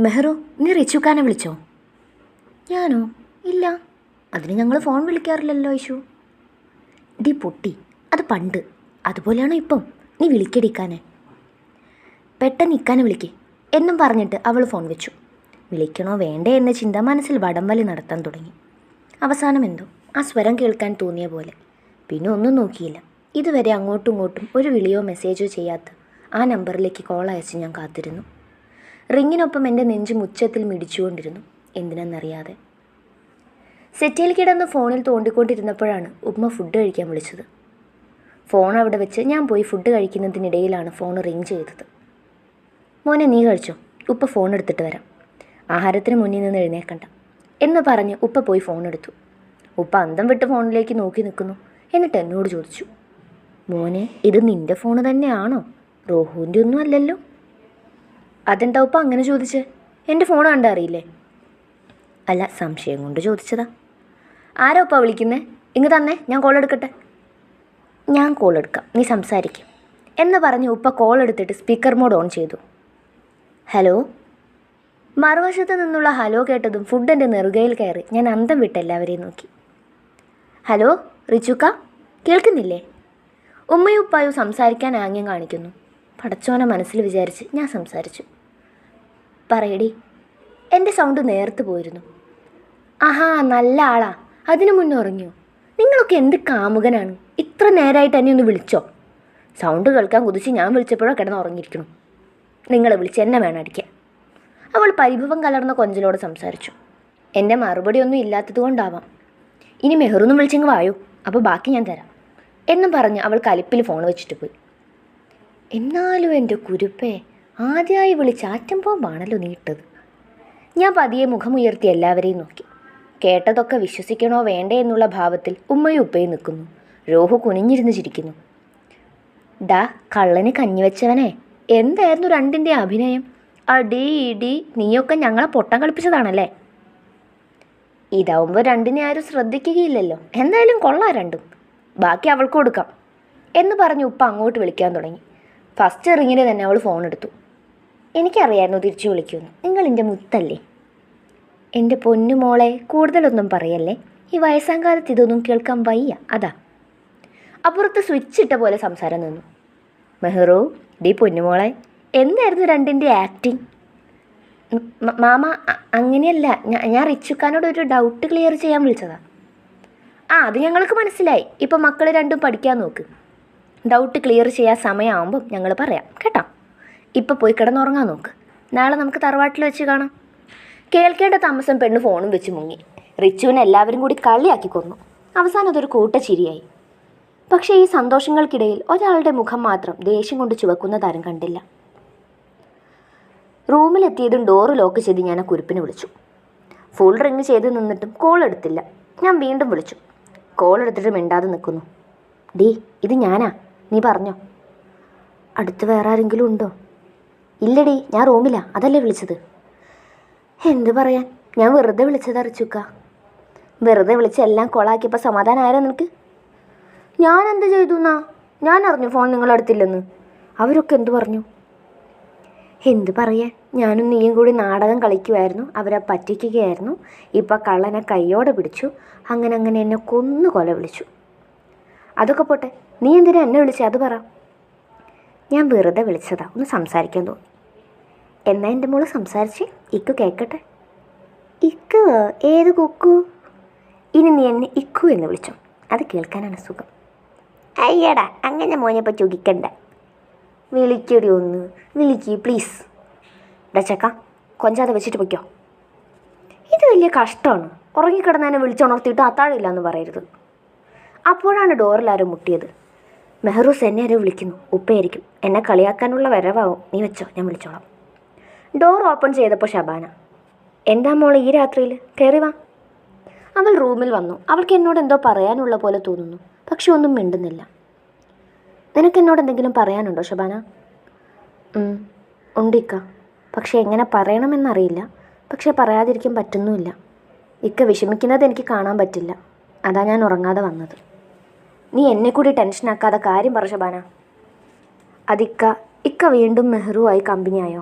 മെഹ്റു, നീ റിച്ചുക്കാനെ വിളിച്ചോ? ഞാനോ? ഇല്ല, അതിന് ഞങ്ങൾ ഫോൺ വിളിക്കാറില്ലല്ലോ ഐഷു. ഡി പൊട്ടി, അത് പണ്ട്. അതുപോലെയാണോ ഇപ്പം? നീ വിളിക്കടിക്കാനെ. പെട്ടെന്ന് ഇക്കാനെ വിളിക്കേ എന്നും പറഞ്ഞിട്ട് അവൾ ഫോൺ വെച്ചു. വിളിക്കണോ വേണ്ടേ എന്ന ചിന്ത മനസ്സിൽ വടംവലി നടത്താൻ തുടങ്ങി. അവസാനം എന്തോ ആ സ്വരം കേൾക്കാൻ തോന്നിയ പോലെ. പിന്നെ ഒന്നും നോക്കിയില്ല. ഇതുവരെ അങ്ങോട്ടും ഇങ്ങോട്ടും ഒരു വിളിയോ മെസ്സേജോ ചെയ്യാത്ത ആ നമ്പറിലേക്ക് കോൾ അയച്ച് ഞാൻ കാത്തിരുന്നു. റിങ്ങിനൊപ്പം എൻ്റെ നെഞ്ച് മുച്ചത്തിൽ മിടിച്ചുകൊണ്ടിരുന്നു, എന്തിനെന്നറിയാതെ. സെറ്റിയിൽ കിടന്ന് ഫോണിൽ തോണ്ടിക്കൊണ്ടിരുന്നപ്പോഴാണ് ഉമ്മ ഫുഡ് കഴിക്കാൻ വിളിച്ചത്. ഫോൺ അവിടെ വെച്ച് ഞാൻ പോയി ഫുഡ് കഴിക്കുന്നതിനിടയിലാണ് ഫോൺ റിങ് ചെയ്തത്. മോനെ, നീ കഴിച്ചോ? ഉപ്പ ഫോൺ എടുത്തിട്ട് വരാം. ആഹാരത്തിന് മുന്നിൽ നിന്ന് എഴുന്നേക്കണ്ട എന്ന് പറഞ്ഞ് ഉപ്പ പോയി ഫോൺ എടുത്തു. ഉപ്പ അന്തം വിട്ട് ഫോണിലേക്ക് നോക്കി നിൽക്കുന്നു. എന്നിട്ട് എന്നോട് ചോദിച്ചു, മോനെ, ഇത് നിൻ്റെ ഫോണ് തന്നെയാണോ? റോഹുവിൻ്റെ ഒന്നും അല്ലല്ലോ. അതെന്താ ഉപ്പ അങ്ങനെ ചോദിച്ചേ? എൻ്റെ ഫോൺ കണ്ടറിയില്ലേ? അല്ല, സംശയം കൊണ്ട് ചോദിച്ചതാ. ആരാ ഉപ്പ വിളിക്കുന്നേ? ഇങ്ങ് തന്നെ, ഞാൻ കോൾ എടുക്കട്ടെ. ഞാൻ കോൾ എടുക്കാം, നീ സംസാരിക്കും എന്ന് പറഞ്ഞ് ഉപ്പ കോൾ എടുത്തിട്ട് സ്പീക്കർ മോഡ് ഓൺ ചെയ്തു. ഹലോ. മറുവശത്ത് നിന്നുള്ള ഹലോ കേട്ടതും ഫുഡ് എൻ്റെ നെറുകയിൽ കയറി ഞാൻ അന്തം വിട്ട് എല്ലാവരെയും നോക്കി. ഹലോ റിച്ചുക്ക, കേൾക്കുന്നില്ലേ? ഉമ്മയും ഉപ്പായും സംസാരിക്കാൻ ആംഗ്യം കാണിക്കുന്നു. പടച്ചോനെ മനസ്സിൽ വിചാരിച്ച് ഞാൻ സംസാരിച്ചു. പറയടി. എൻ്റെ സൗണ്ട് നേർത്ത് പോയിരുന്നു. ആഹാ, നല്ല ആളാ. അതിനു മുന്നേ ഉറങ്ങിയോ? നിങ്ങളൊക്കെ എന്ത് കാമുകനാണ്! ഇത്ര നേരമായിട്ട് എന്നെ ഒന്ന് വിളിച്ചോ? സൗണ്ട് കേൾക്കാൻ കുതിച്ച് ഞാൻ വിളിച്ചപ്പോഴോ കിടന്ന് ഉറങ്ങിയിരിക്കണം. നിങ്ങളെ വിളിച്ച് എന്നെ വേണം അടിക്കാൻ. അവൾ പരിഭവം കലർന്ന കൊഞ്ചലോട് സംസാരിച്ചു. എൻ്റെ മറുപടി ഒന്നും ഇല്ലാത്തത് കൊണ്ടാവാം. ഇനി മെഹ്റൊന്നും വിളിച്ചെങ്കിൽ വായോ, അപ്പോൾ ബാക്കി ഞാൻ തരാം എന്നും പറഞ്ഞ് അവൾ കലിപ്പിൽ ഫോൺ വെച്ചിട്ട് പോയി. എന്നാലും എൻ്റെ കുരുപ്പേ, ആദ്യമായി വിളിച്ച് ആറ്റം ബോംബാണല്ലോ നീട്ടത്. ഞാൻ പതിയെ മുഖമുയർത്തി എല്ലാവരെയും നോക്കി. കേട്ടതൊക്കെ വിശ്വസിക്കണോ വേണ്ടേ എന്നുള്ള ഭാവത്തിൽ ഉമ്മയും ഉപ്പയും നിൽക്കുന്നു. രോഹു കുനിഞ്ഞിരുന്ന് ചിരിക്കുന്നു. ഡാ കള്ളന് കഞ്ഞിവെച്ചവനെ, എന്തായിരുന്നു രണ്ടിൻ്റെ അഭിനയം? അടി ഇടി, നീയൊക്കെ ഞങ്ങളെ പൊട്ടം കളിപ്പിച്ചതാണല്ലേ. ഇതാവുമ്പോൾ രണ്ടിനെ ആരും ശ്രദ്ധിക്കുകയില്ലല്ലോ. എന്തായാലും കൊള്ളാം രണ്ടും. ബാക്കി അവൾക്ക് കൊടുക്കാം എന്ന് പറഞ്ഞ് ഉപ്പ അങ്ങോട്ട് വിളിക്കാൻ തുടങ്ങി. ഫസ്റ്റ് റിങ്ങിന് തന്നെ അവൾ ഫോൺ എടുത്തു. എനിക്കറിയായിരുന്നു തിരിച്ചു വിളിക്കുമെന്ന്. നിങ്ങൾ എൻ്റെ മുത്തല്ലേ. എൻ്റെ പൊന്നു മോളെ, കൂടുതലൊന്നും പറയല്ലേ. ഈ വയസ്സാം കാലത്ത് ഇതൊന്നും കേൾക്കാൻ വയ്യ, അതാ. അപ്പുറത്ത് സ്വിച്ച് ഇട്ട പോലെ സംസാരം നിന്നു. മെഹ്റു, ഡീ പൊന്നുമോളെ, എന്തായിരുന്നു രണ്ടിൻ്റെ ആക്ടിങ്? മാമ, അങ്ങനെയല്ല, ഞാൻ റിച്ചുക്കാനോട് ഒരു ഡൗട്ട് ക്ലിയർ ചെയ്യാൻ വിളിച്ചതാ. അത് ഞങ്ങൾക്ക് മനസ്സിലായി. ഇപ്പം മക്കൾ രണ്ടും പഠിക്കാൻ നോക്ക്. ഡൗട്ട് ക്ലിയർ ചെയ്യാൻ സമയമാകുമ്പം ഞങ്ങൾ പറയാം കേട്ടോ. ഇപ്പം പോയി കിടന്നുറങ്ങാൻ നോക്ക്. നാളെ നമുക്ക് തറവാട്ടിൽ വെച്ച് കാണാം. കേൾക്കേണ്ട താമസം പെണ്ണ് ഫോണും വെച്ച് മുങ്ങി. റിച്ചുവിനെ എല്ലാവരും കൂടി കളിയാക്കി കൊന്നു. അവസാനം അതൊരു കൂട്ടച്ചിരിയായി. പക്ഷേ ഈ സന്തോഷങ്ങൾക്കിടയിൽ ഒരാളുടെ മുഖം മാത്രം ദേഷ്യം കൊണ്ട് ചുവക്കുന്ന താരം കണ്ടില്ല. റൂമിലെത്തിയതും ഡോറ് ലോക്ക് ചെയ്ത് ഞാൻ ആ കുരുപ്പിനെ വിളിച്ചു. ഫുൾ റിങ് ചെയ്ത് നിന്നിട്ടും കോൾ എടുത്തില്ല. ഞാൻ വീണ്ടും വിളിച്ചു. കോൾ എടുത്തിട്ട് മിണ്ടാതെ നിൽക്കുന്നു. ഡീ, ഇത് ഞാനാ, നീ പറഞ്ഞോ. അടുത്ത് വേറെ ആരെങ്കിലും ഉണ്ടോ? ഇല്ലടി, ഞാൻ റൂമിലാ, അതല്ലേ വിളിച്ചത്. എന്ത് പറയാൻ, ഞാൻ വെറുതെ വിളിച്ചതാ റിച്ചുക്ക. വെറുതെ വിളിച്ച് എല്ലാം കോളാക്കിയപ്പോൾ സമാധാനമായാലോ നിനക്ക്? ഞാൻ എന്ത് ചെയ്തു എന്നാ? ഞാൻ അറിഞ്ഞു ഫോൺ നിങ്ങളെടുത്തില്ലെന്ന്. അവരൊക്കെ എന്തു പറഞ്ഞു? എന്ത് പറയാൻ, ഞാനും നീയും കൂടി നാടകം കളിക്കുമായിരുന്നു. അവരെ പറ്റിക്കുകയായിരുന്നു. ഇപ്പം കള്ളനെ കയ്യോടെ പിടിച്ചു. അങ്ങനെ എന്നെ കൊന്നു കൊല വിളിച്ചു. അതൊക്കെ പോട്ടെ, നീ എന്തിനാ എന്നെ വിളിച്ചേ അത് പറ. ഞാൻ വെറുതെ വിളിച്ചതാ, ഒന്ന് സംസാരിക്കാൻ തോന്നി. എന്നാ എൻ്റെ മോള് സംസാരിച്ച് ഇക്കു കേൾക്കട്ടെ. ഇക്കു? ഏത് കുക്കു? ഇനി നീ എന്നെ ഇക്കു എന്ന് വിളിച്ചോ, അത് കേൾക്കാനാണ് സുഖം. അയ്യടാ, അങ്ങനെ മോനെപ്പോൾ ചുകിക്കണ്ട. വിളിക്കടി ഒന്ന്, വിളിക്ക് പ്ലീസ്. ഡച്ചക്ക, കൊഞ്ചാതെ വെച്ചിട്ട് പൊയ്ക്കോ. ഇത് വലിയ കഷ്ടമാണ്. ഉറങ്ങിക്കിടന്നതിനെ വിളിച്ചുണർത്തിയിട്ട് അത്താഴില്ല എന്ന് പറയരുത്. അപ്പോഴാണ് ഡോറിലാരോ മുട്ടിയത്. മെഹ്റൂസ് എന്നെ ആരോ വിളിക്കുന്നു. ഉപ്പയായിരിക്കും. എന്നെ കളിയാക്കാനുള്ള വരവാവും. നീ വെച്ചോ, ഞാൻ വിളിച്ചോളാം. ഡോർ ഓപ്പൺ ചെയ്തപ്പോൾ ഷബാന. എന്താ മോളെ ഈ രാത്രിയിൽ? കയറി വാ. അവൾ റൂമിൽ വന്നു. അവൾക്ക് എന്നോട് എന്തോ പറയാനുള്ള പോലെ തോന്നുന്നു, പക്ഷെ ഒന്നും മിണ്ടുന്നില്ല. നിനക്കെന്നോട് എന്തെങ്കിലും പറയാനുണ്ടോ ഷബാന? ഉണ്ടിക്ക, പക്ഷെ എങ്ങനെ പറയണമെന്നറിയില്ല. പക്ഷെ പറയാതിരിക്കാൻ പറ്റുന്നുമില്ല. ഇക്ക വിഷമിക്കുന്നത് എനിക്ക് കാണാൻ പറ്റില്ല. അതാ ഞാൻ ഉറങ്ങാതെ വന്നത്. നീ എന്നെ കൂടി ടെൻഷനാക്കാതെ കാര്യം പറ ഷബാന. ഇക്ക വീണ്ടും മെഹ്റുവായി കമ്പനിയായോ?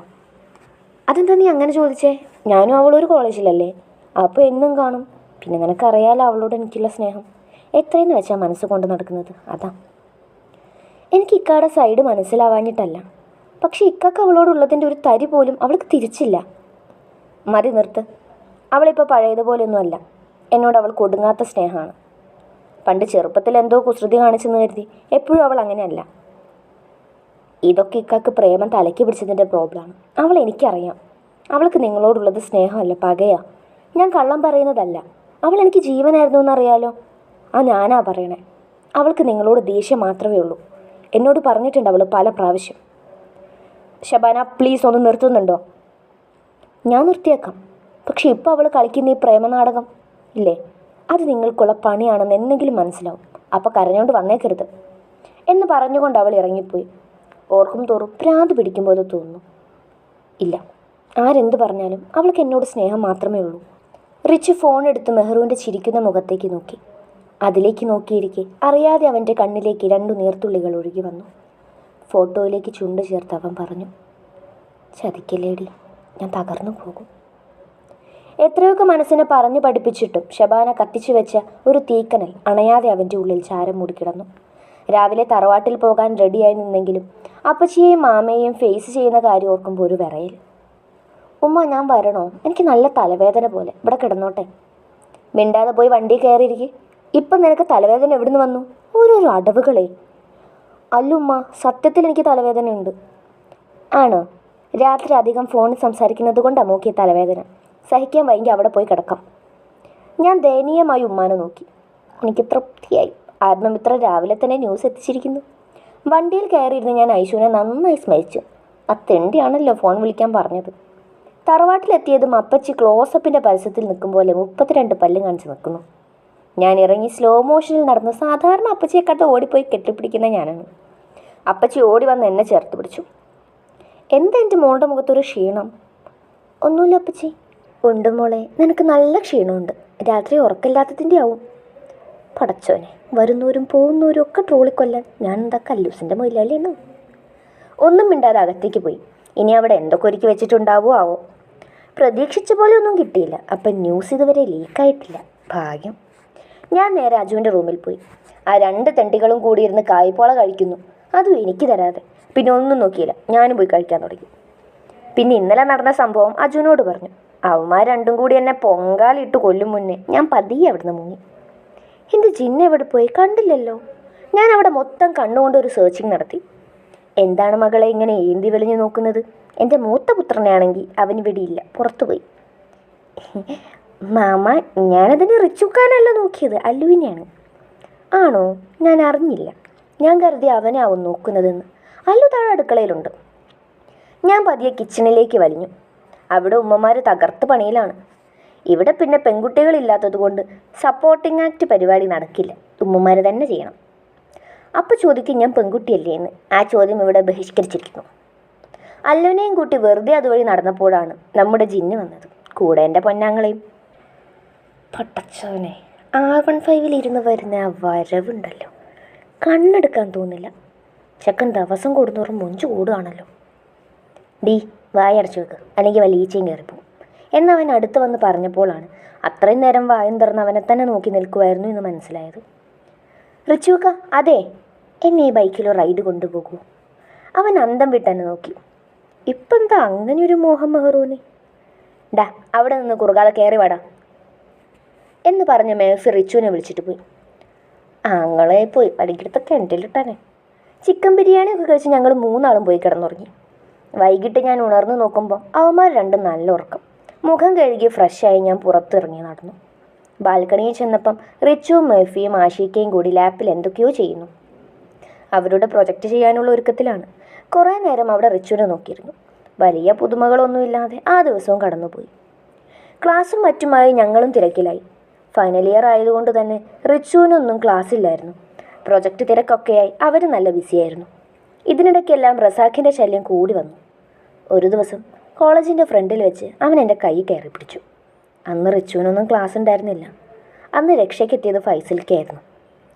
അതെന്താ നീ അങ്ങനെ ചോദിച്ചേ? ഞാനും അവളൊരു കോളേജിലല്ലേ, അപ്പോൾ എന്നും കാണും. പിന്നെ നിനക്കറിയാലോ അവളോട് എനിക്കുള്ള സ്നേഹം എത്രയെന്ന് വെച്ചാൽ മനസ്സ് കൊണ്ട് നടക്കുന്നത്. അതാ. എനിക്ക് ഇക്കയുടെ സൈഡ് മനസ്സിലാവാഞ്ഞിട്ടല്ല, പക്ഷെ ഇക്കക്ക് അവളോടുള്ളതിൻ്റെ ഒരു തരി പോലും അവൾക്ക് തിരിച്ചില്ല. മതി നിർത്ത്. അവളിപ്പോൾ പഴയതുപോലെയൊന്നും അല്ല. എന്നോട് അവൾ കൊടുങ്ങാത്ത സ്നേഹമാണ്. പണ്ട് ചെറുപ്പത്തിൽ എന്തോ കുസൃതി കാണിച്ചെന്ന് കരുതി എപ്പോഴും അവൾ അങ്ങനെയല്ല. ഇതൊക്കെ ഇക്കക്ക് പ്രേമം തലയ്ക്ക് പിടിച്ചതിൻ്റെ പ്രോബ്ലമാണ്. അവൾ എനിക്കറിയാം. അവൾക്ക് നിങ്ങളോടുള്ളത് സ്നേഹമല്ല, പകയാ. ഞാൻ കള്ളം പറയുന്നതല്ല. അവൾ എനിക്ക് ജീവനായിരുന്നു എന്നറിയാലോ. ഞാനാ പറയണേ. അവൾക്ക് നിങ്ങളോട് ദേഷ്യം മാത്രമേ ഉള്ളൂ. എന്നോട് പറഞ്ഞിട്ടുണ്ട് അവൾ പല പ്രാവശ്യം. ശബാന, പ്ലീസ് ഒന്ന് നിർത്തുന്നുണ്ടോ? ഞാൻ നിർത്തിയേക്കാം. പക്ഷെ ഇപ്പോൾ അവൾ കളിക്കുന്ന ഈ പ്രേമനാടകം ഇല്ലേ, അത് നിങ്ങൾക്കുള്ള പണിയാണെന്ന് എന്തെങ്കിലും മനസ്സിലാവും. അപ്പോൾ കരഞ്ഞുകൊണ്ട് വന്നേക്കരുത് എന്ന് പറഞ്ഞുകൊണ്ട് അവൾ ഇറങ്ങിപ്പോയി. ഓർക്കും തോറും ഭ്രാന്ത് പിടിക്കും പോലെ തോന്നുന്നു. ഇല്ല, ആരെന്ത് പറഞ്ഞാലും അവൾക്ക് എന്നോട് സ്നേഹം മാത്രമേ ഉള്ളൂ. റിച്ച് ഫോൺ എടുത്ത് മെഹ്റുവിൻ്റെ ചിരിക്കുന്ന മുഖത്തേക്ക് നോക്കി. അതിലേക്ക് നോക്കിയിരിക്കെ അറിയാതെ അവൻ്റെ കണ്ണിലേക്ക് 2 നീർത്തുള്ളികൾ ഒഴുകി വന്നു. ഫോട്ടോയിലേക്ക് ചുണ്ട് ചേർത്ത് അവൻ പറഞ്ഞു, ചതിക്കല്ലേടി, ഞാൻ തകർന്നു പോകും. എത്രയൊക്കെ മനസ്സിനെ പറഞ്ഞു പഠിപ്പിച്ചിട്ടും ഷബാന കത്തിച്ചു വെച്ച ഒരു തീക്കനൽ അണയാതെ അവൻ്റെ ഉള്ളിൽ ചാരം മൂടിക്കിടന്നു. രാവിലെ തറവാട്ടിൽ പോകാൻ റെഡിയായി നിന്നെങ്കിലും അപ്പച്ചിയെയും മാമയെയും ഫേസ് ചെയ്യുന്ന കാര്യം ഓർക്കുമ്പോൾ ഒരു വിറയൽ. ഉമ്മ, ഞാൻ വരണോ? എനിക്ക് നല്ല തലവേദന പോലെ, ഇവിടെ കിടന്നോട്ടെ. മിണ്ടാതെ പോയി വണ്ടി കയറിയിരിക്കെ. ഇപ്പം നിനക്ക് തലവേദന എവിടുന്ന് വന്നു? ഓരോരോ അടവുകളെ. അല്ലുമ്മ, സത്യത്തിൽ എനിക്ക് തലവേദനയുണ്ട്. ആണോ? രാത്രി അധികം ഫോണിൽ സംസാരിക്കുന്നത് കൊണ്ടാണ് നോക്കിയ തലവേദന. സഹിക്കാൻ വൈകി അവിടെ പോയി കിടക്കാം. ഞാൻ ദയനീയമായി ഉമ്മാനെ നോക്കി. എനിക്ക് തൃപ്തിയായി. ആത്മമിത്ര രാവിലെ തന്നെ ന്യൂസ് എത്തിച്ചിരിക്കുന്നു. വണ്ടിയിൽ കയറിയിരുന്ന് ഞാൻ ഐശുവിനെ നന്നായി സ്മരിച്ചു. ആ തെണ്ടിയാണല്ലോ ഫോൺ വിളിക്കാൻ പറഞ്ഞത്. തറവാട്ടിലെത്തിയതും അപ്പച്ചി ക്ലോസപ്പിൻ്റെ പരസ്യത്തിൽ നിൽക്കും പോലെ 32 പല്ലും കാണിച്ച് നിൽക്കുന്നു. ഞാൻ ഇറങ്ങി സ്ലോ മോഷനിൽ നടന്ന് സാധാരണ അപ്പച്ചിയെക്കാട്ട് ഓടിപ്പോയി കെട്ടിപ്പിടിക്കുന്ന ഞാനാണ്. അപ്പച്ചി ഓടി വന്ന് എന്നെ ചേർത്ത് പിടിച്ചു. എന്താ എൻ്റെ മോളുടെ മുഖത്തൊരു ക്ഷീണം? ഒന്നുമില്ല അപ്പച്ചി. ഉണ്ട് മോളെ, നിനക്ക് നല്ല ക്ഷീണമുണ്ട്. രാത്രി ഉറക്കമില്ലാത്തതിൻ്റെ ആവും. പടച്ചോനെ, വരുന്നവരും പോകുന്നവരും ഒക്കെ ട്രോളിക്കൊല്ലാൻ ഞാൻ എന്താ കല്ലൂസിൻ്റെ മൊയിലാളിയാണോ? ഒന്നും മിണ്ടാതെ അകത്തേക്ക് പോയി. ഇനി അവിടെ എന്തൊക്കെ ഒരുക്കി വെച്ചിട്ടുണ്ടാവോ ആവോ. പ്രതീക്ഷിച്ച പോലെ ഒന്നും കിട്ടിയില്ല. അപ്പം ന്യൂസ് ഇതുവരെ ലീക്കായിട്ടില്ല. ഭാഗ്യം. ഞാൻ നേരെ അജുവിൻ്റെ റൂമിൽ പോയി. ആ 2 തെണ്ടികളും കൂടി ഇരുന്ന് കായ്പോള കഴിക്കുന്നു. അതും എനിക്ക് തരാതെ. പിന്നെ ഒന്നും നോക്കിയില്ല, ഞാനും പോയി കഴിക്കാൻ തുടങ്ങി. പിന്നെ ഇന്നലെ നടന്ന സംഭവം അജുവിനോട് പറഞ്ഞു. അവന്മാർ 2 കൂടി എന്നെ പൊങ്കാലിട്ട് കൊല്ലും മുന്നേ ഞാൻ പതിയെ അവിടുന്ന് മുങ്ങി. എൻ്റെ ജിന്ന എവിടെ പോയി? കണ്ടില്ലല്ലോ. ഞാൻ അവിടെ മൊത്തം കണ്ണുകൊണ്ട് ഒരു സെർച്ചിങ് നടത്തി. എന്താണ് മകളെ ഇങ്ങനെ ഏന്തി വലിഞ്ഞു നോക്കുന്നത്? എൻ്റെ മൂത്ത പുത്രനെയാണെങ്കിൽ അവനിവിടെ ഇല്ല, പുറത്തുപോയി. മാമ, ഞാനതിന് റിച്ചുക്കാനല്ല നോക്കിയത്, അല്ലുവിനെയാണ്. ആണോ? ഞാൻ അറിഞ്ഞില്ല. ഞാൻ കരുതി അവനാവും നോക്കുന്നതെന്ന്. അല്ലു താഴെ അടുക്കളയിലുണ്ട്. ഞാൻ പതിയെ കിച്ചണിലേക്ക് വലിഞ്ഞു. അവിടെ ഉമ്മമാർ തകർത്ത് പണിയിലാണ്. ഇവിടെ പിന്നെ പെൺകുട്ടികളില്ലാത്തത് കൊണ്ട് സപ്പോർട്ടിംഗ് ആക്ട് പരിപാടി നടക്കില്ല. ഉമ്മമാർ തന്നെ ചെയ്യണം. അപ്പോൾ ചോദിക്കും ഞാൻ പെൺകുട്ടിയല്ലേ എന്ന്. ആ ചോദ്യം ഇവിടെ ബഹിഷ്കരിച്ചിരിക്കുന്നു. അല്ലുവിനെയും കൂട്ടി വെറുതെ അതുവഴി നടന്നപ്പോഴാണ് നമ്മുടെ ജിന്ന് വന്നത്. കൂടെ എൻ്റെ പൊന്നാങ്ങളെയും. പട്ടച്ചോനെ, R15 ഇരുന്ന് വരുന്ന ആ വരവുണ്ടല്ലോ, കണ്ണെടുക്കാൻ തോന്നില്ല. ചെക്കൻ ദിവസം കൂടുന്നോറും മൊഞ്ചു കൂടുകയാണല്ലോ. ഡി, വായടച്ചു വെക്ക്, അല്ലെങ്കിൽ വല്ല ഈച്ചയും കയറിപ്പോവും എന്നവൻ അടുത്ത് വന്ന് പറഞ്ഞപ്പോഴാണ് അത്രയും നേരം വായം തുറന്ന് അവനെ തന്നെ നോക്കി നിൽക്കുമായിരുന്നു എന്ന് മനസ്സിലായത്. റിച്ചുക്ക, അതെ, എന്നെ ഈ ബൈക്കിലോ റൈഡ് കൊണ്ടുപോകൂ. അവൻ അന്തം വിട്ടെന്നെ നോക്കി. ഇപ്പം എന്താ അങ്ങനെയൊരു മോഹം മെഹറൂന്? ഡാ, അവിടെ നിന്ന് കുറുകാതെ കയറി വാടാ എന്ന് പറഞ്ഞ് മേഫി റിച്ചുവിനെ വിളിച്ചിട്ട് പോയി. ആങ്ങളെ പോയി പടിക്കെടുത്തൊക്കെ കിണറ്റിലിട്ടാനെ. ചിക്കൻ ബിരിയാണിയൊക്കെ കഴിച്ച് ഞങ്ങൾ 3 ആളും പോയി കിടന്നുറങ്ങി. വൈകിട്ട് ഞാൻ ഉണർന്നു നോക്കുമ്പോൾ അവന്മാർ 2 നല്ല ഉറക്കം. മുഖം കഴുകി ഫ്രഷായി ഞാൻ പുറത്തിറങ്ങി നടന്നു. ബാൽക്കണിയിൽ ചെന്നപ്പം റിച്ചുവും മേഫിയും ആഷിക്കയും കൂടി ലാപ്പിൽ എന്തൊക്കെയോ ചെയ്യുന്നു. അവരുടെ പ്രൊജക്റ്റ് ചെയ്യാനുള്ള ഒരുക്കത്തിലാണ്. കുറേ നേരം അവിടെ റിച്ചുവിനെ നോക്കിയിരുന്നു. വലിയ പുതുമകളൊന്നുമില്ലാതെ ആ ദിവസവും കടന്നുപോയി. ക്ലാസ്സും മറ്റുമായി ഞങ്ങളും തിരക്കിലായി. ഫൈനൽ ഇയർ ആയതുകൊണ്ട് തന്നെ റിച്ചുവിനൊന്നും ക്ലാസ്സില്ലായിരുന്നു. പ്രൊജക്റ്റ് തിരക്കൊക്കെയായി അവർ നല്ല ബിസിയായിരുന്നു. ഇതിനിടയ്ക്കെല്ലാം റസാഖിൻ്റെ ശല്യം കൂടി വന്നു. ഒരു ദിവസം കോളേജിൻ്റെ ഫ്രണ്ടിൽ വെച്ച് അവൻ എൻ്റെ കൈ കയറി പിടിച്ചു. അന്ന് റിച്ചുവിനൊന്നും ക്ലാസ് ഉണ്ടായിരുന്നില്ല. അന്ന് രക്ഷയ്ക്കെത്തിയത് ഫൈസലിക്കായിരുന്നു.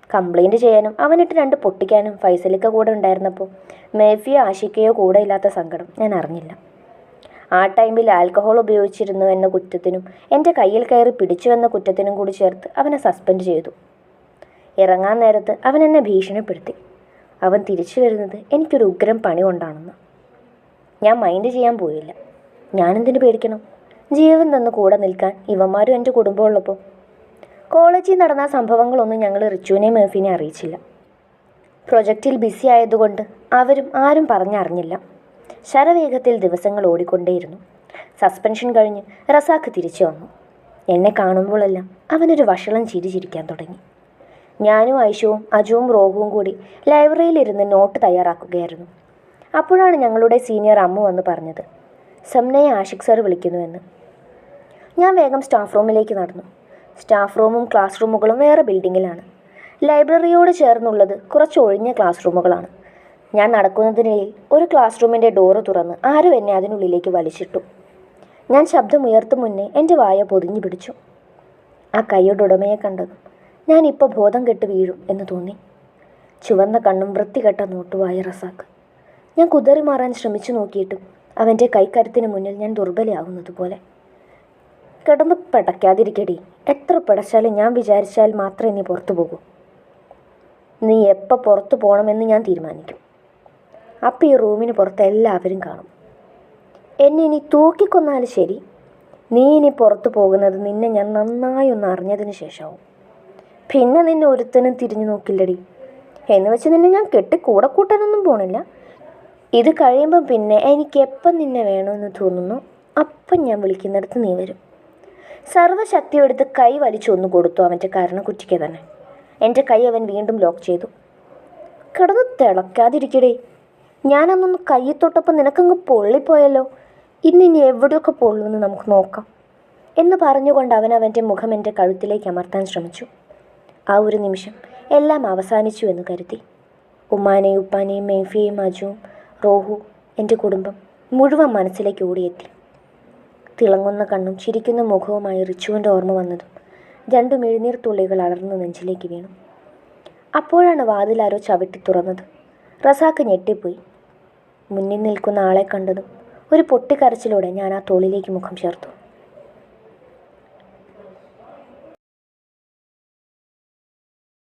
കംപ്ലൈൻറ്റ് ചെയ്യാനും അവനിട്ട് 2 പൊട്ടിക്കാനും ഫൈസലിക്ക കൂടെ ഉണ്ടായിരുന്നപ്പോൾ മേഫിയോ ആഷിക്കയോ കൂടെ ഇല്ലാത്ത സങ്കടം ഞാൻ അറിഞ്ഞില്ല. ആ ടൈമിൽ ആൽക്കഹോൾ ഉപയോഗിച്ചിരുന്നു എന്ന കുറ്റത്തിനും എൻ്റെ കയ്യിൽ കയറി പിടിച്ചു എന്ന കുറ്റത്തിനും കൂടി ചേർത്ത് അവനെ സസ്പെൻഡ് ചെയ്തു. ഇറങ്ങാൻ നേരത്ത് അവൻ എന്നെ ഭീഷണിപ്പെടുത്തി. അവൻ തിരിച്ചു വരുന്നത് എനിക്കൊരു ഉഗ്രം പണി കൊണ്ടാണെന്ന്. ഞാൻ മൈൻഡ് ചെയ്യാൻ പോയില്ല. ഞാനെന്തിനു പേടിക്കണം? ജീവൻ തന്ന് കൂടെ നിൽക്കാൻ ഇവന്മാരും എൻ്റെ കുടുംബമുള്ളപ്പോൾ. കോളേജിൽ നടന്ന സംഭവങ്ങളൊന്നും ഞങ്ങൾ റിച്ചുവിനെയും മേഫിനെയും അറിയിച്ചില്ല. പ്രൊജക്റ്റിൽ ബിസി ആയതുകൊണ്ട് ആരും പറഞ്ഞറിഞ്ഞില്ല. ശരവേഗത്തിൽ ദിവസങ്ങൾ ഓടിക്കൊണ്ടേയിരുന്നു. സസ്പെൻഷൻ കഴിഞ്ഞ് റസാഖ് തിരിച്ചു വന്നു. എന്നെ കാണുമ്പോഴെല്ലാം അവനൊരു വഷളം ചിരി ചിരിക്കാൻ തുടങ്ങി. ഞാനും ഐഷുവും അജുവും റോഹുവും കൂടി ലൈബ്രറിയിലിരുന്ന് നോട്ട് തയ്യാറാക്കുകയായിരുന്നു. അപ്പോഴാണ് ഞങ്ങളുടെ സീനിയർ അമ്മു വന്ന് പറഞ്ഞത്, സംനയെ ആഷിഖ് സാർ വിളിക്കുന്നുവെന്ന്. ഞാൻ വേഗം സ്റ്റാഫ് റൂമിലേക്ക് നടന്നു. സ്റ്റാഫ് റൂമും ക്ലാസ് റൂമുകളും വേറെ ബിൽഡിങ്ങിലാണ്. ലൈബ്രറിയോട് ചേർന്നുള്ളത് കുറച്ച് ഒഴിഞ്ഞ ക്ലാസ് റൂമുകളാണ്. ഞാൻ നടക്കുന്നതിനിടയിൽ ഒരു ക്ലാസ് റൂമിൻ്റെ ഡോറ് തുറന്ന് ആരും എന്നെ അതിനുള്ളിലേക്ക് വലിച്ചിട്ടു. ഞാൻ ശബ്ദമുയർത്തും മുന്നേ എൻ്റെ വായ പൊതിഞ്ഞു പിടിച്ചു. ആ കൈയുടെ ഉടമയെ കണ്ടതും ഞാനിപ്പോൾ ബോധം കെട്ട് വീഴും എന്ന് തോന്നി. ചുവന്ന കണ്ണും വൃത്തികെട്ട നോട്ടുവായ റസാഖ്. ഞാൻ കുതറി മാറാൻ ശ്രമിച്ചു നോക്കിയിട്ടും അവൻ്റെ കൈക്കരുത്തിന് മുന്നിൽ ഞാൻ ദുർബലയാകുന്നത് പോലെ. കിടന്ന് പിടയ്ക്കാതിരിക്കടി. എത്ര പിടച്ചാലും ഞാൻ വിചാരിച്ചാൽ മാത്രമേ നീ പുറത്തു പോകൂ. നീ എപ്പോൾ പുറത്തു പോകണമെന്ന് ഞാൻ തീരുമാനിക്കും. അപ്പം ഈ റൂമിന് പുറത്ത് എല്ലാവരും കാണും. എന്നെ ഇനി തൂക്കിക്കൊന്നാലും ശരി, നീ ഇനി പുറത്തു പോകുന്നത് നിന്നെ ഞാൻ നന്നായി ഒന്ന് അറിഞ്ഞതിന് ശേഷമാവും. പിന്നെ നിന്നെ ഒരുത്തനും തിരിഞ്ഞു നോക്കില്ലടി. എന്ന് വെച്ച് നിന്നെ ഞാൻ കെട്ടി കൂടെ കൂട്ടാനൊന്നും പോണില്ല. ഇത് കഴിയുമ്പം പിന്നെ എനിക്ക് എപ്പം നിന്നെ വേണമെന്ന് തോന്നുന്നു അപ്പം ഞാൻ വിളിക്കുന്നിടത്ത് നീ വരും. സർവ്വശക്തിയും എടുത്ത് കൈ വലിച്ചൊന്നു കൊടുത്തു അവൻ്റെ കരണക്കുറ്റിക്ക് തന്നെ. എൻ്റെ കൈ അവൻ വീണ്ടും ലോക്ക് ചെയ്തു. കിടന്ന് തിളക്കാതിരിക്കടേ. ഞാനന്നൊന്ന് കൈ തൊട്ടപ്പോൾ നിനക്കങ്ങ് പൊള്ളിപ്പോയല്ലോ. ഇന്നിനി എവിടെയൊക്കെ പൊള്ളുമെന്ന് നമുക്ക് നോക്കാം എന്ന് പറഞ്ഞുകൊണ്ട് അവൻ അവൻ്റെ മുഖം എൻ്റെ കഴുത്തിലേക്ക് അമർത്താൻ ശ്രമിച്ചു. ആ ഒരു നിമിഷം എല്ലാം അവസാനിച്ചു എന്ന് കരുതി. ഉമ്മാനെയും ഉപ്പാനെയും മേഫിയെയും അജുവും റോഹു, എൻ്റെ കുടുംബം മുഴുവൻ മനസ്സിലേക്ക് ഓടിയെത്തി. തിളങ്ങുന്ന കണ്ണും ചിരിക്കുന്ന മുഖവുമായി റിച്ചുവിൻ്റെ ഓർമ്മ വന്നതും 2 മിഴിനീർ തുള്ളികൾ അടർന്ന് നെഞ്ചിലേക്ക് വീണു. അപ്പോഴാണ് വാതിലാരോ ചവിട്ടി തുറന്നത്. റസാഖ് ഞെട്ടിപ്പോയി. മുന്നിൽ നിൽക്കുന്ന ആളെ കണ്ടതും ഒരു പൊട്ടിക്കരച്ചിലൂടെ ഞാൻ ആ തോളിലേക്ക് മുഖം ചേർത്തു.